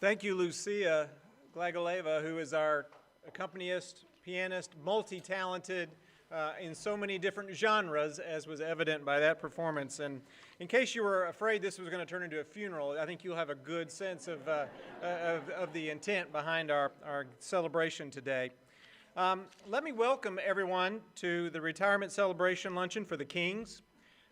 Thank you, Lucia Glagoleva, who is our accompanist, pianist, multi-talented in so many different genres, as was evident by that performance. And in case you were afraid this was going to turn into a funeral, I think you'll have a good sense of the intent behind our celebration today. Let me welcome everyone to the retirement celebration luncheon for the Kings.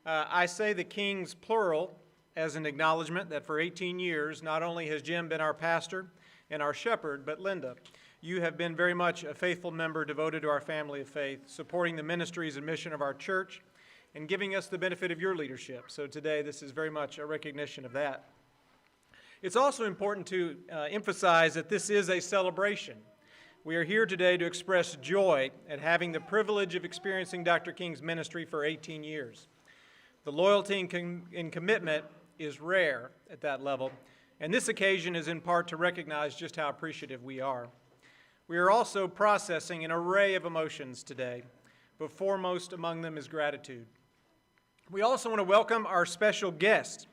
I say the Kings plural as an acknowledgement that for 18 years, not only has Jim been our pastor and our shepherd, but Linda, you have been very much a faithful member devoted to our family of faith, supporting the ministries and mission of our church, and giving us the benefit of your leadership. So today, this is very much a recognition of that. It's also important to emphasize that this is a celebration. We are here today to express joy at having the privilege of experiencing Dr. King's ministry for 18 years. The loyalty and commitment is rare at that level, and this occasion is in part to recognize just how appreciative we are. We are also processing an array of emotions today, but foremost among them is gratitude. We also want to welcome our special guests.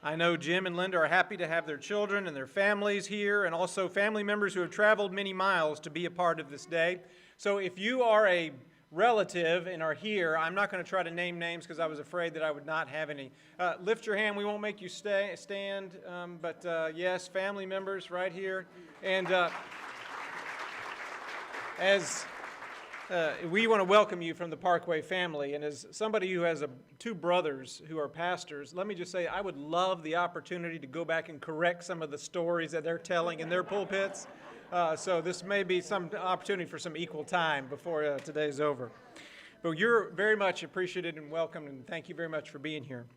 I know Jim and Linda are happy to have their children and their families here, and also family members who have traveled many miles to be a part of this day. So if you are a relative and are here, I'm not going to try to name names because I was afraid that I would not have any. Lift your hand. We won't make you stand, but yes, family members right here. And as we want to welcome you from the Parkway family, and as somebody who has two brothers who are pastors, let me just say I would love the opportunity to go back and correct some of the stories that they're telling in their pulpits. So this may be some opportunity for some equal time before today's over. But you're very much appreciated and welcomed, and thank you very much for being here.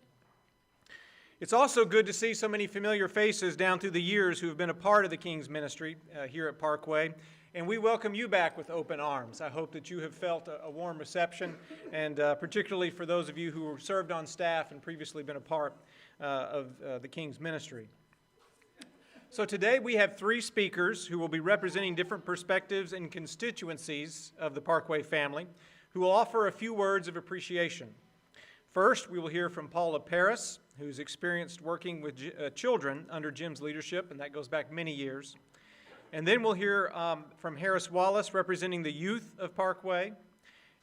It's also good to see so many familiar faces down through the years who have been a part of the King's ministry here at Parkway, and we welcome you back with open arms. I hope that you have felt a warm reception, and particularly for those of you who served on staff and previously been a part of the King's ministry. So today we have three speakers who will be representing different perspectives and constituencies of the Parkway family, who will offer a few words of appreciation. First, we will hear from Paula Paris, who's experienced working with children under Jim's leadership, and that goes back many years. And then we'll hear from Harris Wallace, representing the youth of Parkway.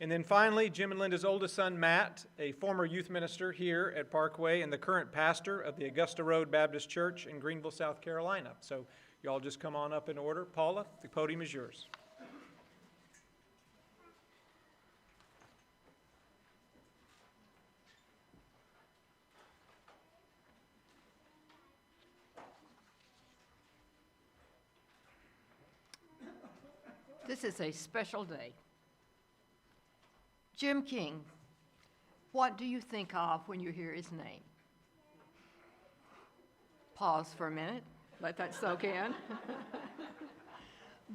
And then finally, Jim and Linda's oldest son, Matt, a former youth minister here at Parkway and the current pastor of the Augusta Road Baptist Church in Greenville, South Carolina. So you all just come on up in order. Paula, the podium is yours. This is a special day. Jim King, what do you think of when you hear his name? Pause for a minute, let that soak in.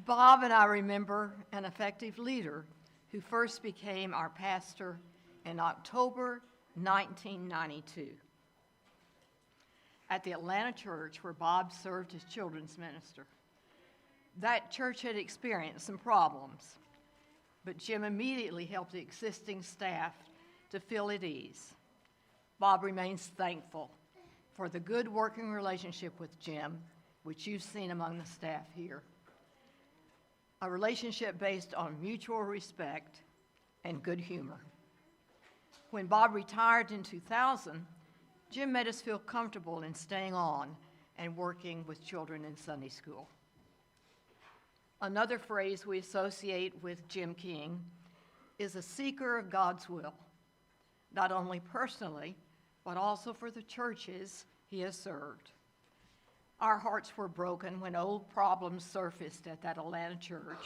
Bob and I remember an effective leader who first became our pastor in October 1992 at the Atlanta church where Bob served as children's minister. That church had experienced some problems, but Jim immediately helped the existing staff to feel at ease. Bob remains thankful for the good working relationship with Jim, which you've seen among the staff here. A relationship based on mutual respect and good humor. When Bob retired in 2000, Jim made us feel comfortable in staying on and working with children in Sunday school. Another phrase we associate with Jim King is a seeker of God's will, not only personally, but also for the churches he has served. Our hearts were broken when old problems surfaced at that Atlanta church,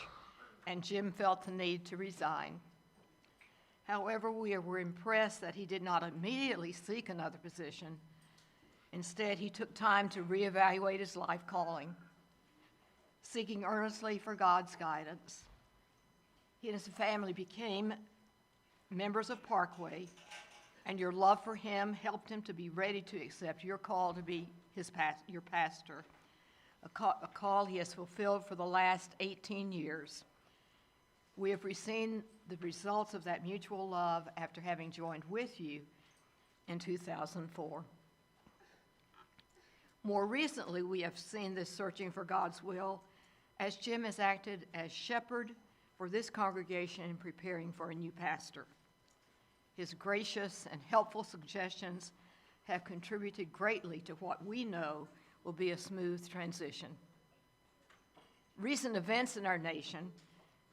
and Jim felt the need to resign. However, we were impressed that he did not immediately seek another position. Instead, he took time to reevaluate his life calling, seeking earnestly for God's guidance. He and his family became members of Parkway, and your love for him helped him to be ready to accept your call to be your pastor, a call he has fulfilled for the last 18 years. We have seen the results of that mutual love after having joined with you in 2004. More recently, we have seen this searching for God's will as Jim has acted as shepherd for this congregation in preparing for a new pastor. His gracious and helpful suggestions have contributed greatly to what we know will be a smooth transition. Recent events in our nation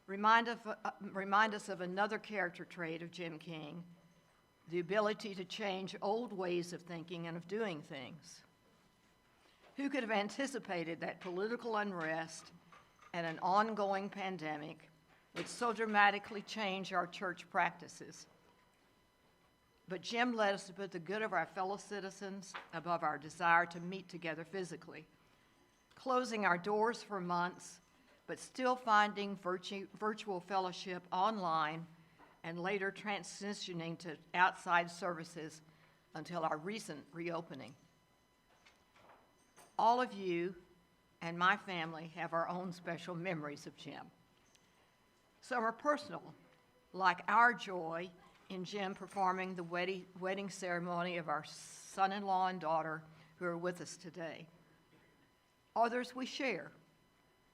remind us of another character trait of Jim King, the ability to change old ways of thinking and of doing things. Who could have anticipated that political unrest and an ongoing pandemic would so dramatically change our church practices? But Jim led us to put the good of our fellow citizens above our desire to meet together physically, closing our doors for months, but still finding virtual fellowship online and later transitioning to outside services until our recent reopening. All of you and my family have our own special memories of Jim. Some are personal, like our joy in Jim performing the wedding ceremony of our son-in-law and daughter who are with us today. Others we share,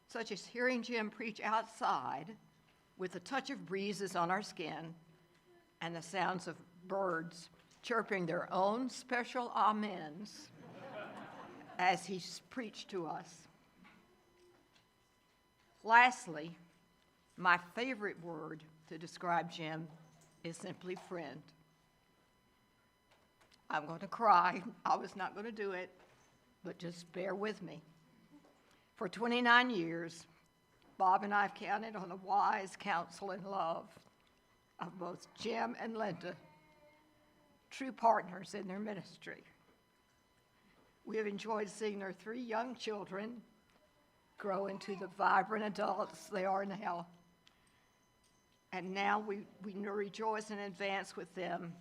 such as hearing Jim preach outside with the touch of breezes on our skin and the sounds of birds chirping their own special amens as he preached to us. Lastly, my favorite word to describe Jim is simply friend. I'm going to cry. I was not going to do it, but just bear with me. For 29 years, Bob and I have counted on the wise counsel and love of both Jim and Linda, true partners in their ministry. We have enjoyed seeing their 3 young children grow into the vibrant adults they are now. And now we rejoice in advance with them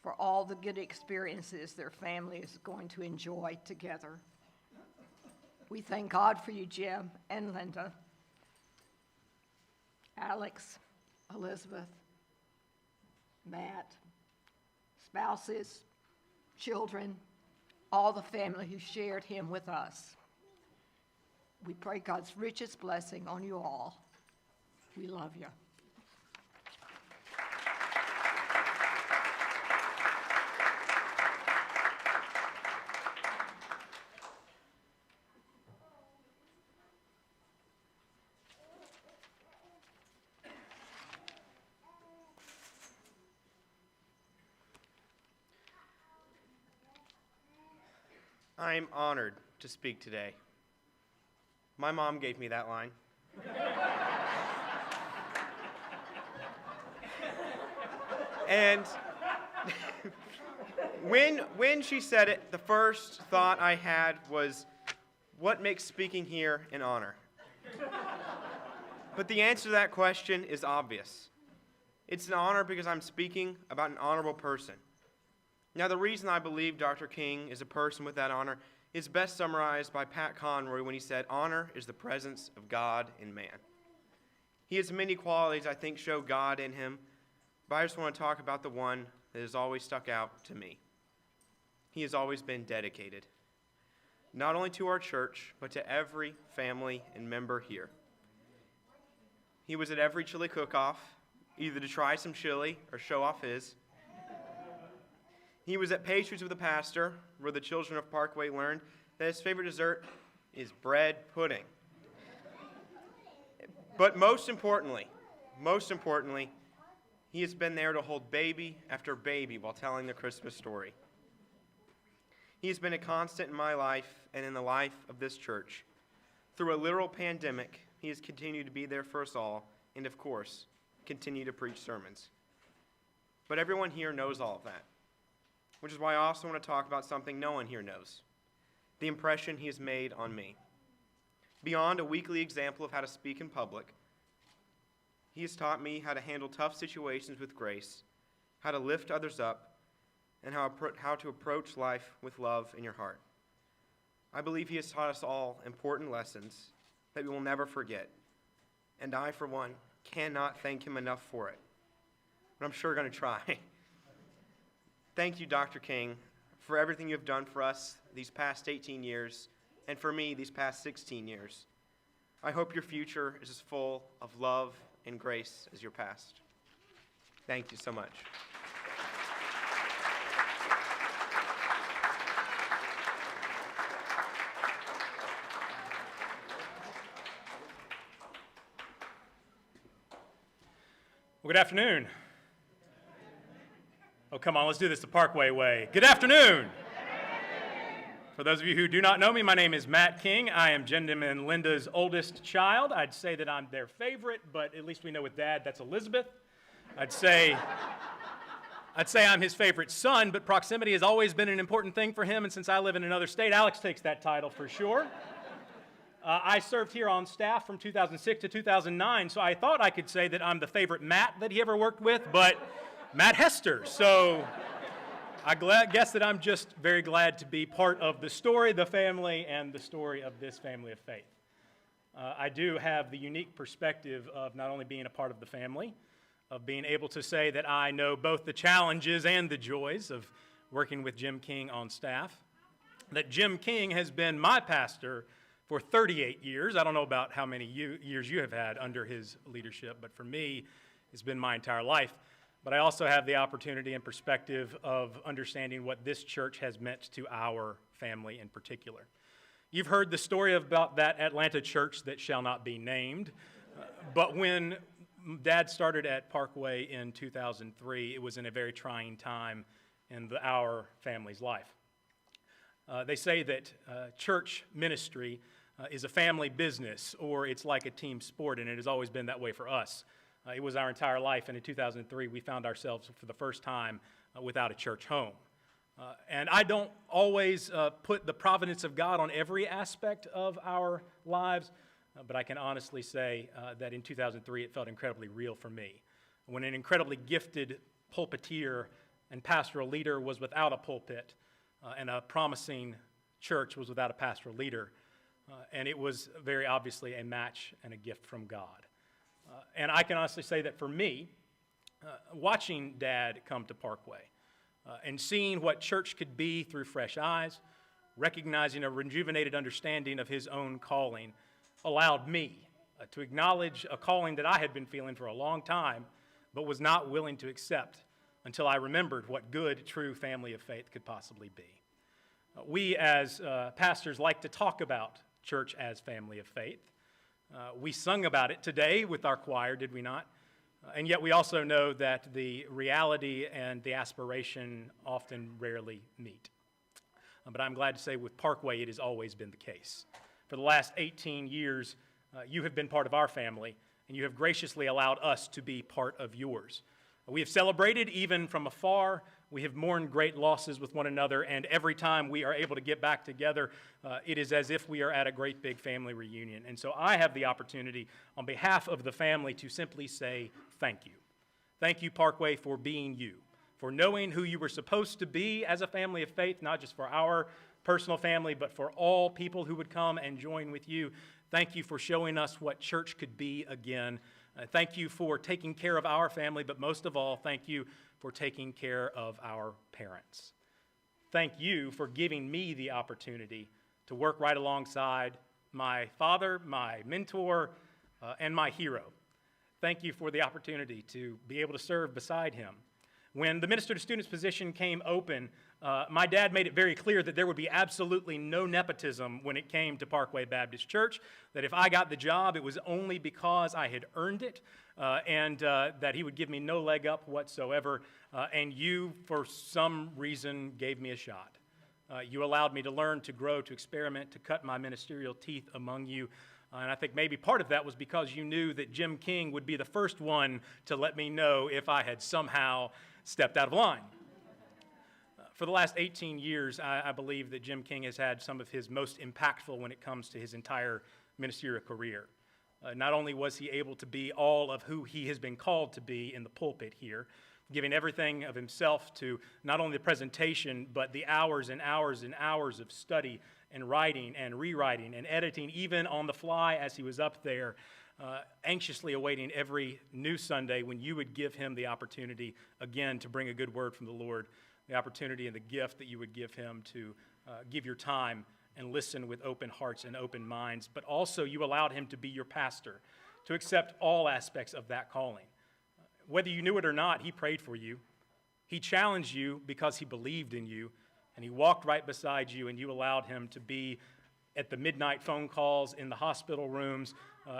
for all the good experiences their family is going to enjoy together. We thank God for you, Jim and Linda, Alex, Elizabeth, Matt, spouses, children, all the family who shared him with us. We pray God's richest blessing on you all. We love you. I'm honored to speak today. My mom gave me that line. And when she said it, the first thought I had was, what makes speaking here an honor? But the answer to that question is obvious. It's an honor because I'm speaking about an honorable person. Now, the reason I believe Dr. King is a person with that honor is best summarized by Pat Conroy when he said, honor is the presence of God in man. He has many qualities I think show God in him, but I just want to talk about the one that has always stuck out to me. He has always been dedicated, not only to our church, but to every family and member here. He was at every chili cook-off, either to try some chili or show off his. He was at Pastries with the Pastor, where the children of Parkway learned that his favorite dessert is bread pudding. But most importantly, he has been there to hold baby after baby while telling the Christmas story. He has been a constant in my life and in the life of this church. Through a literal pandemic, he has continued to be there for us all, and of course, continue to preach sermons. But everyone here knows all of that, which is why I also want to talk about something no one here knows, the impression he has made on me. Beyond a weekly example of how to speak in public, he has taught me how to handle tough situations with grace, how to lift others up, and how to approach life with love in your heart. I believe he has taught us all important lessons that we will never forget, and I, for one, cannot thank him enough for it. But I'm sure going to try. Thank you, Dr. King, for everything you've done for us these past 18 years, and for me these past 16 years. I hope your future is as full of love and grace as your past. Thank you so much. Well, good afternoon. Oh, come on, let's do this the Parkway way. Good afternoon. For those of you who do not know me, my name is Matt King. I am Jen and Linda's oldest child. I'd say that I'm their favorite, but at least we know with Dad that's Elizabeth. I'd say I'm his favorite son, but proximity has always been an important thing for him, and since I live in another state, Alex takes that title for sure. I served here on staff from 2006 to 2009, so I thought I could say that I'm the favorite Matt that he ever worked with, but Matt Hester. So I guess that I'm just very glad to be part of the story, the family, and the story of this family of faith. I do have the unique perspective of not only being a part of the family, of being able to say that I know both the challenges and the joys of working with Jim King on staff, that Jim King has been my pastor for 38 years. I don't know about how many years you have had under his leadership, but for me, it's been my entire life. But I also have the opportunity and perspective of understanding what this church has meant to our family in particular. You've heard the story about that Atlanta church that shall not be named, but when Dad started at Parkway in 2003, it was in a very trying time in our family's life. They say that church ministry is a family business, or it's like a team sport, and it has always been that way for us. It was our entire life, and in 2003, we found ourselves for the first time without a church home. And I don't always put the providence of God on every aspect of our lives, but I can honestly say that in 2003, it felt incredibly real for me. When an incredibly gifted pulpiteer and pastoral leader was without a pulpit, and a promising church was without a pastoral leader, and it was very obviously a match and a gift from God. And I can honestly say that for me, watching Dad come to Parkway and seeing what church could be through fresh eyes, recognizing a rejuvenated understanding of his own calling, allowed me to acknowledge a calling that I had been feeling for a long time, but was not willing to accept until I remembered what good, true family of faith could possibly be. We as pastors like to talk about church as family of faith. We sung about it today with our choir, did we not? And yet we also know that the reality and the aspiration often rarely meet. But I'm glad to say with Parkway, it has always been the case. For the last 18 years, you have been part of our family, and you have graciously allowed us to be part of yours. We have celebrated even from afar. We have mourned great losses with one another, and every time we are able to get back together, it is as if we are at a great big family reunion. And so I have the opportunity on behalf of the family to simply say thank you. Thank you, Parkway, for being you, for knowing who you were supposed to be as a family of faith, not just for our personal family, but for all people who would come and join with you. Thank you for showing us what church could be again. Thank you for taking care of our family, but most of all, thank you for taking care of our parents. Thank you for giving me the opportunity to work right alongside my father, my mentor, and my hero. Thank you for the opportunity to be able to serve beside him. When the minister to students position came open, my dad made it very clear that there would be absolutely no nepotism when it came to Parkway Baptist Church, that if I got the job, it was only because I had earned it, and that he would give me no leg up whatsoever, and you, for some reason, gave me a shot. You allowed me to learn, to grow, to experiment, to cut my ministerial teeth among you, and I think maybe part of that was because you knew that Jim King would be the first one to let me know if I had somehow stepped out of line. For the last 18 years, I believe that Jim King has had some of his most impactful when it comes to his entire ministerial career. Not only was he able to be all of who he has been called to be in the pulpit here, giving everything of himself to not only the presentation, but the hours and hours and hours of study and writing and rewriting and editing, even on the fly as he was up there, anxiously awaiting every new Sunday when you would give him the opportunity again to bring a good word from the Lord. the opportunity and the gift that you would give him to give your time and listen with open hearts and open minds, but also you allowed him to be your pastor, to accept all aspects of that calling. Whether you knew it or not, he prayed for you. He challenged you because he believed in you, and he walked right beside you, and you allowed him to be at the midnight phone calls, in the hospital rooms,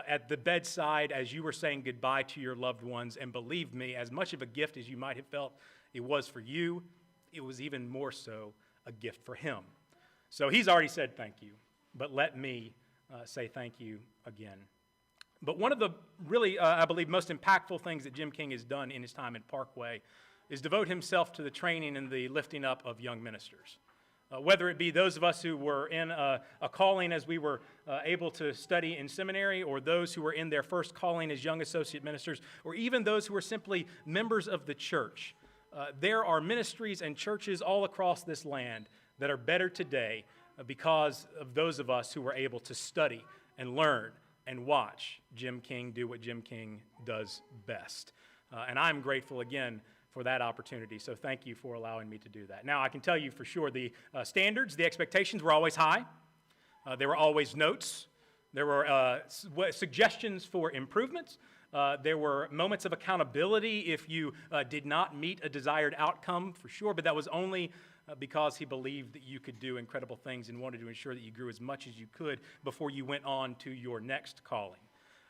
at the bedside as you were saying goodbye to your loved ones. And believe me, as much of a gift as you might have felt it was for you, it was even more so a gift for him. So he's already said thank you, but let me say thank you again. But one of the really, I believe, most impactful things that Jim King has done in his time at Parkway is devote himself to the training and the lifting up of young ministers. Whether it be those of us who were in a calling as we were able to study in seminary, or those who were in their first calling as young associate ministers, or even those who were simply members of the church. There are ministries and churches all across this land that are better today because of those of us who were able to study and learn and watch Jim King do what Jim King does best. And I'm grateful again for that opportunity, so thank you for allowing me to do that. Now, I can tell you for sure the standards, the expectations were always high. There were always notes. There were suggestions for improvements. There were moments of accountability if you did not meet a desired outcome, for sure, but that was only because he believed that you could do incredible things and wanted to ensure that you grew as much as you could before you went on to your next calling.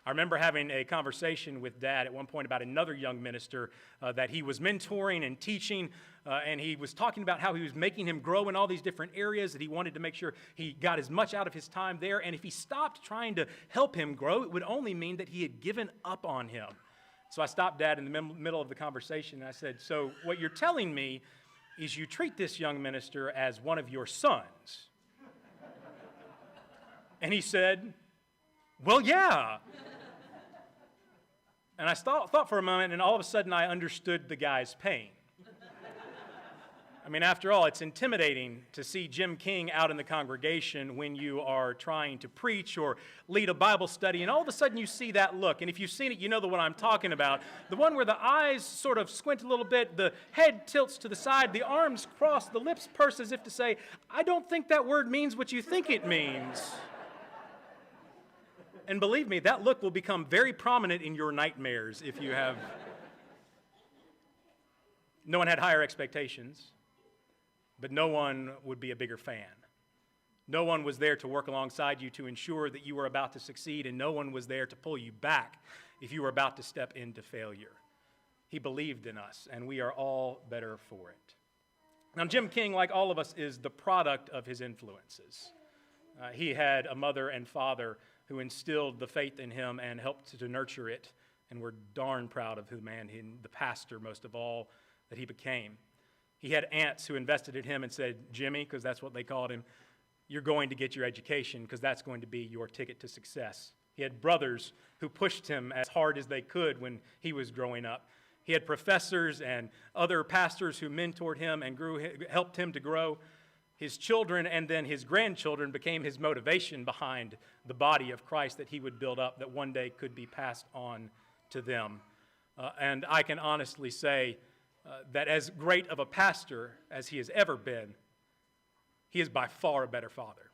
I remember having a conversation with Dad at one point about another young minister that he was mentoring and teaching, and he was talking about how he was making him grow in all these different areas, that he wanted to make sure he got as much out of his time there, and if he stopped trying to help him grow, it would only mean that he had given up on him. So I stopped Dad in the middle of the conversation, and I said, "So what you're telling me is you treat this young minister as one of your sons?" And he said, "Well, yeah." And I thought for a moment, and all of a sudden I understood the guy's pain. I mean, after all, it's intimidating to see Jim King out in the congregation when you are trying to preach or lead a Bible study, and all of a sudden you see that look. And if you've seen it, you know the one I'm talking about. The one where the eyes sort of squint a little bit, the head tilts to the side, the arms cross, the lips purse as if to say, "I don't think that word means what you think it means." And believe me, that look will become very prominent in your nightmares if you have. No one had higher expectations, but no one would be a bigger fan. No one was there to work alongside you to ensure that you were about to succeed, and no one was there to pull you back if you were about to step into failure. He believed in us, and we are all better for it. Now, Jim King, like all of us, is the product of his influences. He had a mother and father who instilled the faith in him and helped to nurture it, and we're darn proud of the pastor most of all, that he became. He had aunts who invested in him and said, "Jimmy," because that's what they called him, "you're going to get your education because that's going to be your ticket to success." He had brothers who pushed him as hard as they could when he was growing up. He had professors and other pastors who mentored him and helped him to grow. His children and then his grandchildren became his motivation behind the body of Christ that he would build up that one day could be passed on to them. And I can honestly say that as great of a pastor as he has ever been, he is by far a better father.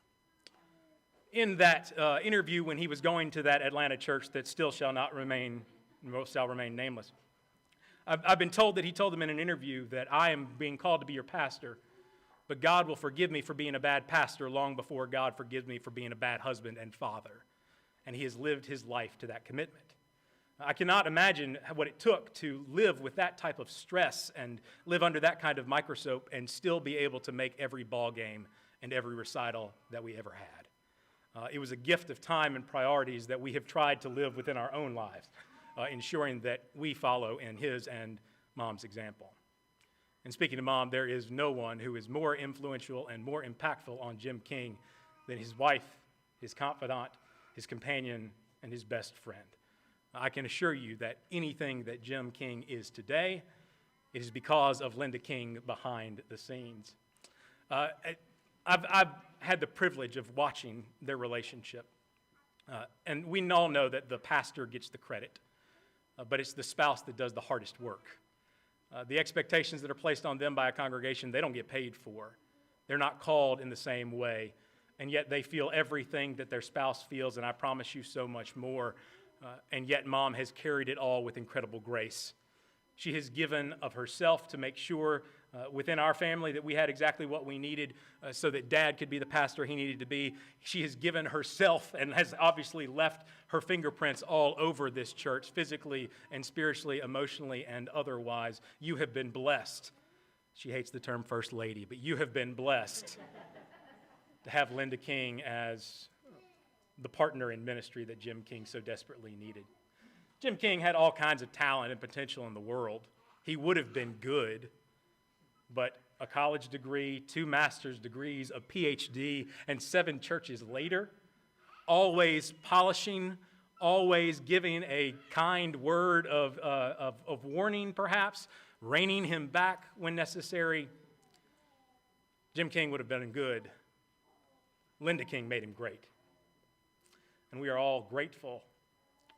In that interview when he was going to that Atlanta church that shall remain nameless, I've been told that he told them in an interview that I am being called to be your pastor, but God will forgive me for being a bad pastor long before God forgives me for being a bad husband and father. And he has lived his life to that commitment. I cannot imagine what it took to live with that type of stress and live under that kind of microscope and still be able to make every ball game and every recital that we ever had. It was a gift of time and priorities that we have tried to live within our own lives, ensuring that we follow in his and Mom's example. And speaking of Mom, there is no one who is more influential and more impactful on Jim King than his wife, his confidant, his companion, and his best friend. I can assure you that anything that Jim King is today, it is because of Linda King behind the scenes. I've had the privilege of watching their relationship. And we all know that the pastor gets the credit, but it's the spouse that does the hardest work. The expectations that are placed on them by a congregation, they don't get paid for. They're not called in the same way, and yet they feel everything that their spouse feels, and I promise you so much more. And yet Mom has carried it all with incredible grace. She has given of herself to make sure within our family that we had exactly what we needed so that Dad could be the pastor he needed to be. She has given herself and has obviously left her fingerprints all over this church, physically and spiritually, emotionally, and otherwise. You have been blessed. She hates the term First Lady, but you have been blessed to have Linda King as the partner in ministry that Jim King so desperately needed. Jim King had all kinds of talent and potential in the world. He would have been good, but a college degree, 2 master's degrees, a PhD, and 7 churches later, always polishing, always giving a kind word of warning, perhaps, reining him back when necessary. Jim King would have been good. Linda King made him great. And we are all grateful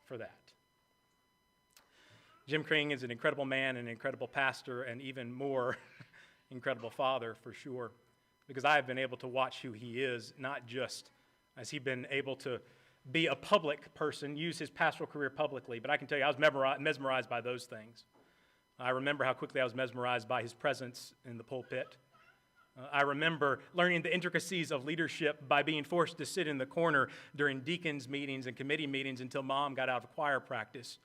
for that. Jim King is an incredible man, an incredible pastor, and even more incredible father for sure, because I have been able to watch who he is, not just as he's been able to be a public person, use his pastoral career publicly, but I can tell you I was mesmerized by those things. I remember how quickly I was mesmerized by his presence in the pulpit. I remember learning the intricacies of leadership by being forced to sit in the corner during deacons' meetings and committee meetings until Mom got out of choir practice.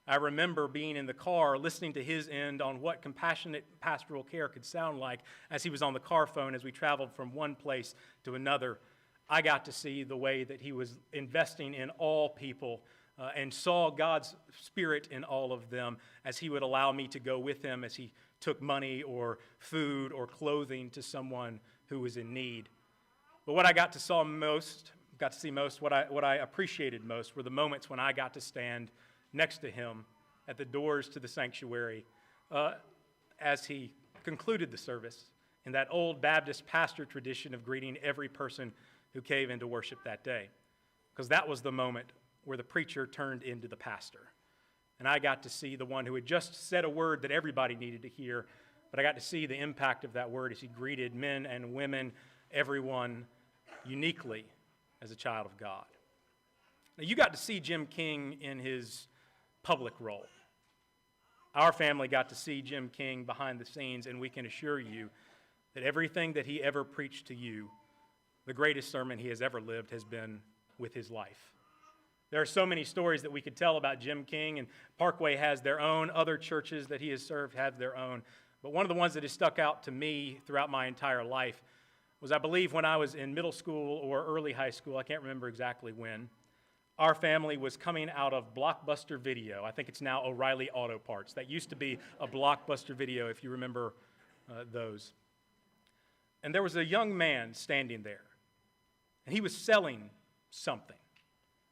I remember being in the car listening to his end on what compassionate pastoral care could sound like as he was on the car phone as we traveled from one place to another. I got to see the way that he was investing in all people and saw God's Spirit in all of them as he would allow me to go with him as he took money or food or clothing to someone who was in need. But what I got to see most, what I appreciated most were the moments when I got to stand next to him at the doors to the sanctuary as he concluded the service in that old Baptist pastor tradition of greeting every person who came into worship that day. Because that was the moment where the preacher turned into the pastor. And I got to see the one who had just said a word that everybody needed to hear, but I got to see the impact of that word as he greeted men and women, everyone uniquely as a child of God. Now, you got to see Jim King in his public role. Our family got to see Jim King behind the scenes, and we can assure you that everything that he ever preached to you, the greatest sermon he has ever lived, has been with his life. There are so many stories that we could tell about Jim King, and Parkway has their own. Other churches that he has served have their own. But one of the ones that has stuck out to me throughout my entire life was, I believe, when I was in middle school or early high school, I can't remember exactly when, our family was coming out of Blockbuster Video. I think it's now O'Reilly Auto Parts. That used to be a Blockbuster Video, if you remember those. And there was a young man standing there, and he was selling something.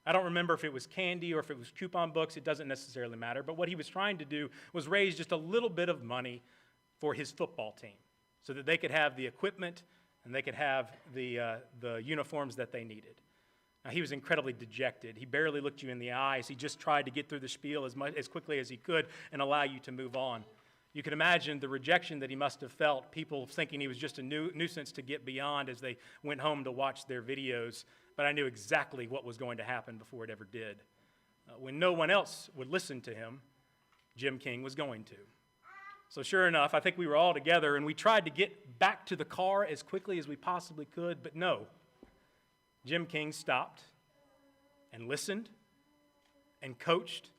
I don't remember if it was candy or if it was coupon books. It doesn't necessarily matter. But what he was trying to do was raise just a little bit of money for his football team so that they could have the equipment and they could have the uniforms that they needed. Now, he was incredibly dejected. He barely looked you in the eyes. He just tried to get through the spiel as quickly as he could and allow you to move on. You can imagine the rejection that he must have felt, people thinking he was just a nuisance to get beyond as they went home to watch their videos. But I knew exactly what was going to happen before it ever did. When no one else would listen to him, Jim King was going to. So sure enough, I think we were all together, and we tried to get back to the car as quickly as we possibly could, but no. Jim King stopped and listened and coached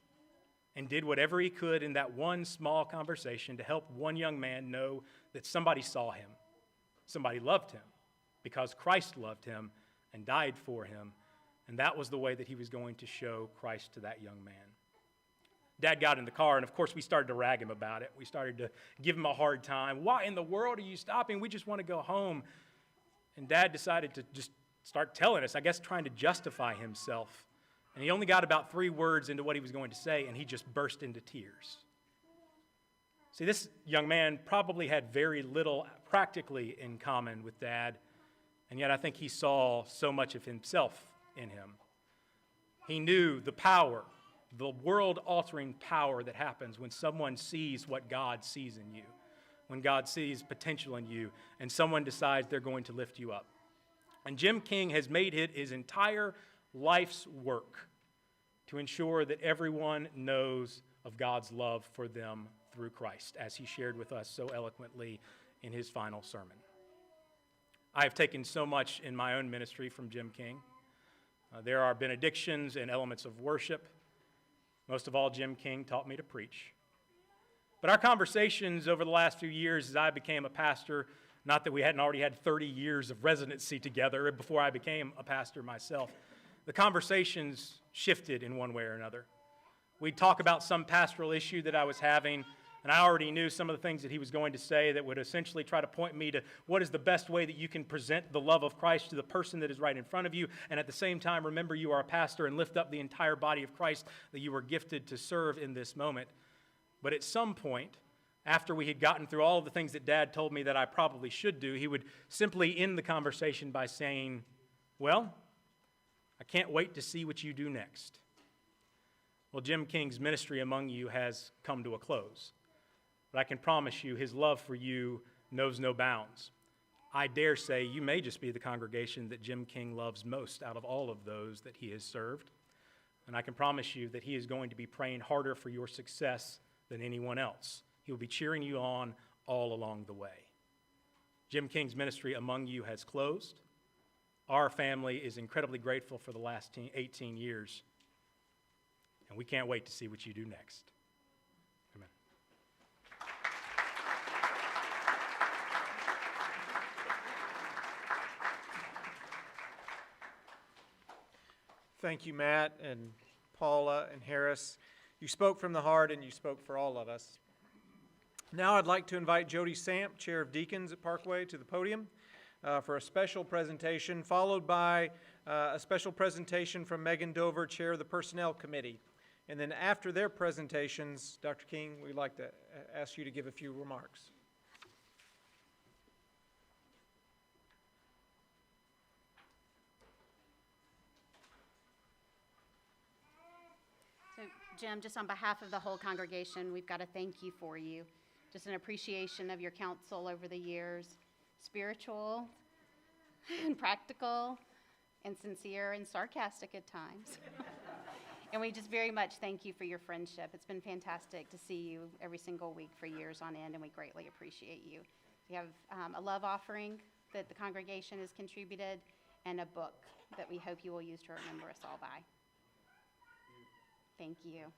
and did whatever he could in that one small conversation to help one young man know that somebody saw him, somebody loved him, because Christ loved him and died for him, and that was the way that he was going to show Christ to that young man. Dad got in the car, and of course we started to rag him about it. We started to give him a hard time. Why in the world are you stopping? We just want to go home. And Dad decided to just start telling us, I guess trying to justify himself. And he only got about 3 words into what he was going to say, and he just burst into tears. See, this young man probably had very little practically in common with Dad, and yet I think he saw so much of himself in him. He knew the power, the world-altering power that happens when someone sees what God sees in you, when God sees potential in you, and someone decides they're going to lift you up. And Jim King has made it his entire life's work to ensure that everyone knows of God's love for them through Christ, as he shared with us so eloquently in his final sermon. I have taken so much in my own ministry from Jim King. There are benedictions and elements of worship. Most of all, Jim King taught me to preach. But our conversations over the last few years as I became a pastor, not that we hadn't already had 30 years of residency together before I became a pastor myself, the conversations shifted in one way or another. We'd talk about some pastoral issue that I was having, and I already knew some of the things that he was going to say that would essentially try to point me to what is the best way that you can present the love of Christ to the person that is right in front of you, and at the same time, remember you are a pastor and lift up the entire body of Christ that you were gifted to serve in this moment. But at some point, after we had gotten through all of the things that Dad told me that I probably should do, he would simply end the conversation by saying, "Well, I can't wait to see what you do next." Well, Jim King's ministry among you has come to a close. But I can promise you his love for you knows no bounds. I dare say you may just be the congregation that Jim King loves most out of all of those that he has served. And I can promise you that he is going to be praying harder for your success than anyone else. He will be cheering you on all along the way. Jim King's ministry among you has closed. Our family is incredibly grateful for the last 18 years. And we can't wait to see what you do next. Amen. Thank you, Matt and Paula and Harris. You spoke from the heart and you spoke for all of us. Now I'd like to invite Jody Samp, Chair of Deacons at Parkway, to the podium for a special presentation, followed by a special presentation from Megan Dover, Chair of the Personnel Committee. And then after their presentations, Dr. King, we'd like to ask you to give a few remarks. So, Jim, just on behalf of the whole congregation, we've got to thank you for you. Just an appreciation of your counsel over the years, spiritual and practical and sincere and sarcastic at times. And we just very much thank you for your friendship. It's been fantastic to see you every single week for years on end, and we greatly appreciate you. We have a love offering that the congregation has contributed and a book that we hope you will use to remember us all by. Thank you.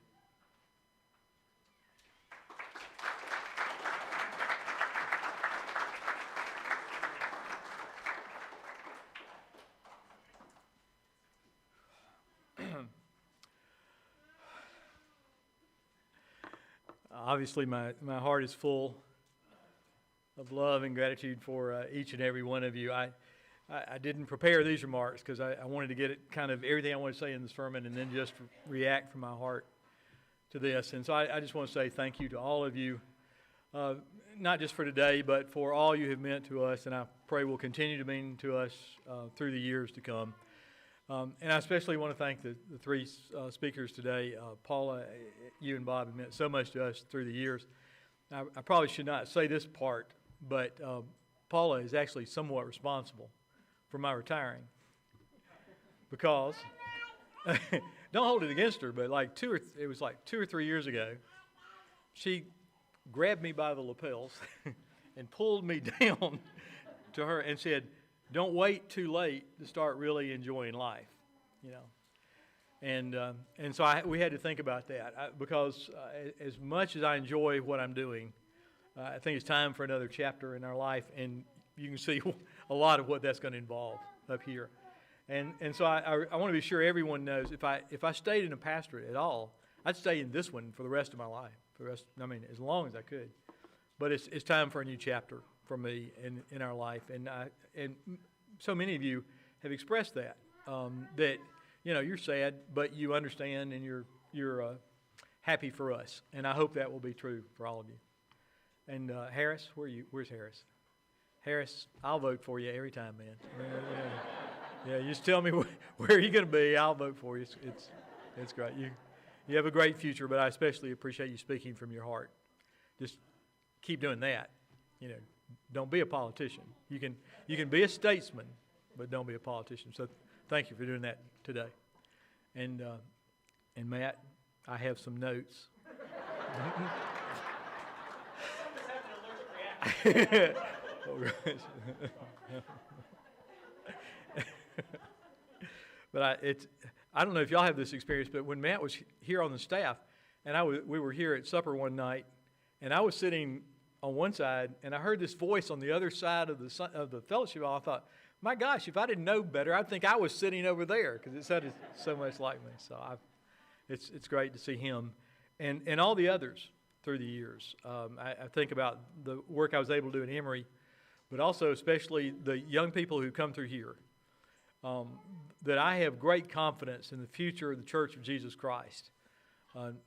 Obviously, my heart is full of love and gratitude for each and every one of you. I didn't prepare these remarks because I wanted to get it kind of everything I want to say in the sermon and then just react from my heart to this. And so I just want to say thank you to all of you, not just for today, but for all you have meant to us, and I pray will continue to mean to us through the years to come. And I especially want to thank the three speakers today. Paula, you and Bob have meant so much to us through the years. I probably should not say this part, but Paula is actually somewhat responsible for my retiring. Because, don't hold it against her, but it was like 2 or 3 years ago, she grabbed me by the lapels and pulled me down to her and said, "Don't wait too late to start really enjoying life," you know. And so we had to think about that because as much as I enjoy what I'm doing, I think it's time for another chapter in our life, and you can see a lot of what that's going to involve up here. And so I want to be sure everyone knows if I stayed in a pastorate at all, I'd stay in this one for the rest of my life. As long as I could. But it's time for a new chapter for me in our life, and so many of you have expressed that that you're sad, but you understand, and you're happy for us, and I hope that will be true for all of you. And Harris, where's Harris? Harris, I'll vote for you every time, man. Yeah, you just tell me where you're going to be. I'll vote for you. It's great. You have a great future, but I especially appreciate you speaking from your heart. Just keep doing that. You know, don't be a politician. You can be a statesman, but don't be a politician. So thank you for doing that today. And Matt, I have some notes. But I don't know if y'all have this experience, but when Matt was here on the staff, and we were here at supper one night, and I was sitting on one side, and I heard this voice on the other side of the fellowship hall. I thought, my gosh, if I didn't know better, I'd think I was sitting over there, because it sounded so much like me. So it's great to see him and all the others through the years. I think about the work I was able to do in Emory, but also especially the young people who come through here, that I have great confidence in the future of the Church of Jesus Christ.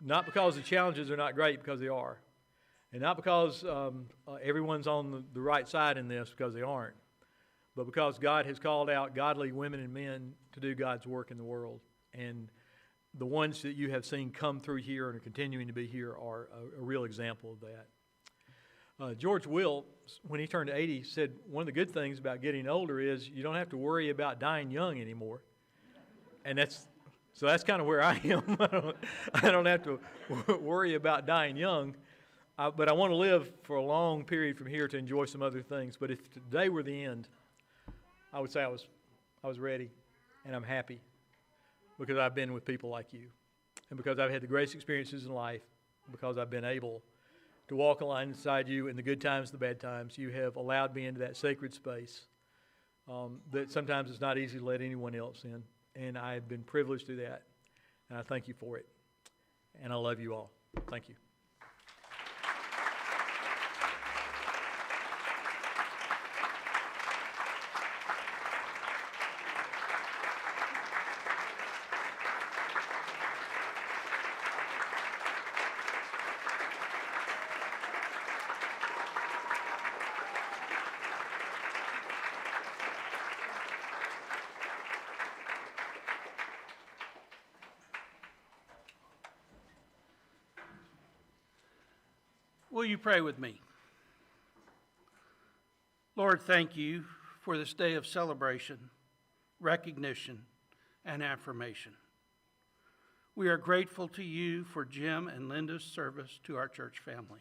Not because the challenges are not great, because they are. And not because everyone's on the right side in this, because they aren't. But because God has called out godly women and men to do God's work in the world. And the ones that you have seen come through here and are continuing to be here are a real example of that. George Will, when he turned 80, said one of the good things about getting older is you don't have to worry about dying young anymore. And that's kind of where I am. I don't have to worry about dying young, but I want to live for a long period from here to enjoy some other things. But if today were the end, I would say I was ready, and I'm happy because I've been with people like you, and because I've had the greatest experiences in life, because I've been able to walk alongside you in the good times, the bad times. You have allowed me into that sacred space that sometimes it's not easy to let anyone else in. And I've been privileged to do that. And I thank you for it. And I love you all. Thank you. Will you pray with me? Lord, thank you for this day of celebration, recognition, and affirmation. We are grateful to you for Jim and Linda's service to our church family.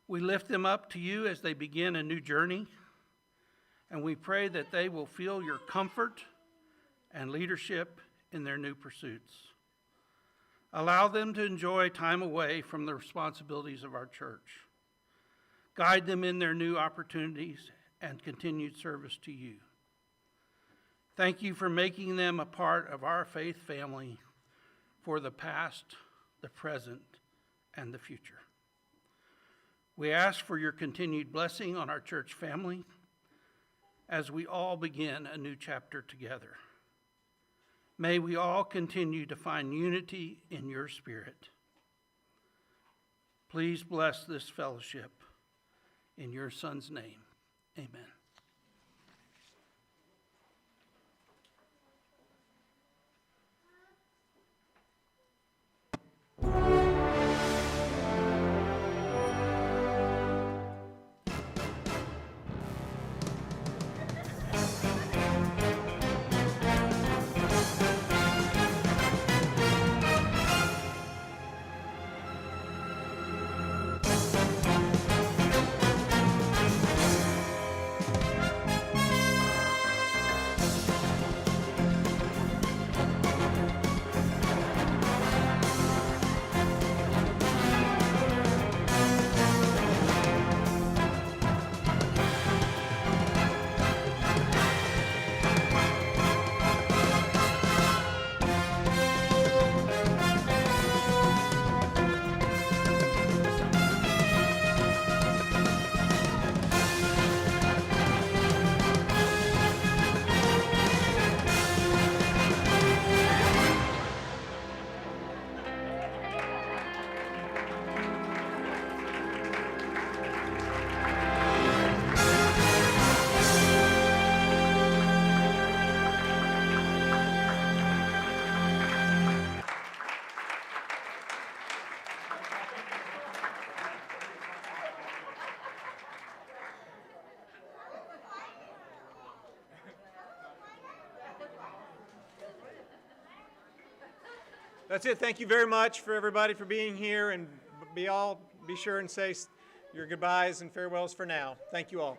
We lift them up to you as they begin a new journey, and we pray that they will feel your comfort and leadership in their new pursuits. Allow them to enjoy time away from the responsibilities of our church. Guide them in their new opportunities and continued service to you. Thank you for making them a part of our faith family for the past, the present, and the future. We ask for your continued blessing on our church family as we all begin a new chapter together. May we all continue to find unity in your Spirit. Please bless this fellowship. In your Son's name, amen. That's it. Thank you very much for everybody for being here, and be sure and say your goodbyes and farewells for now. Thank you all.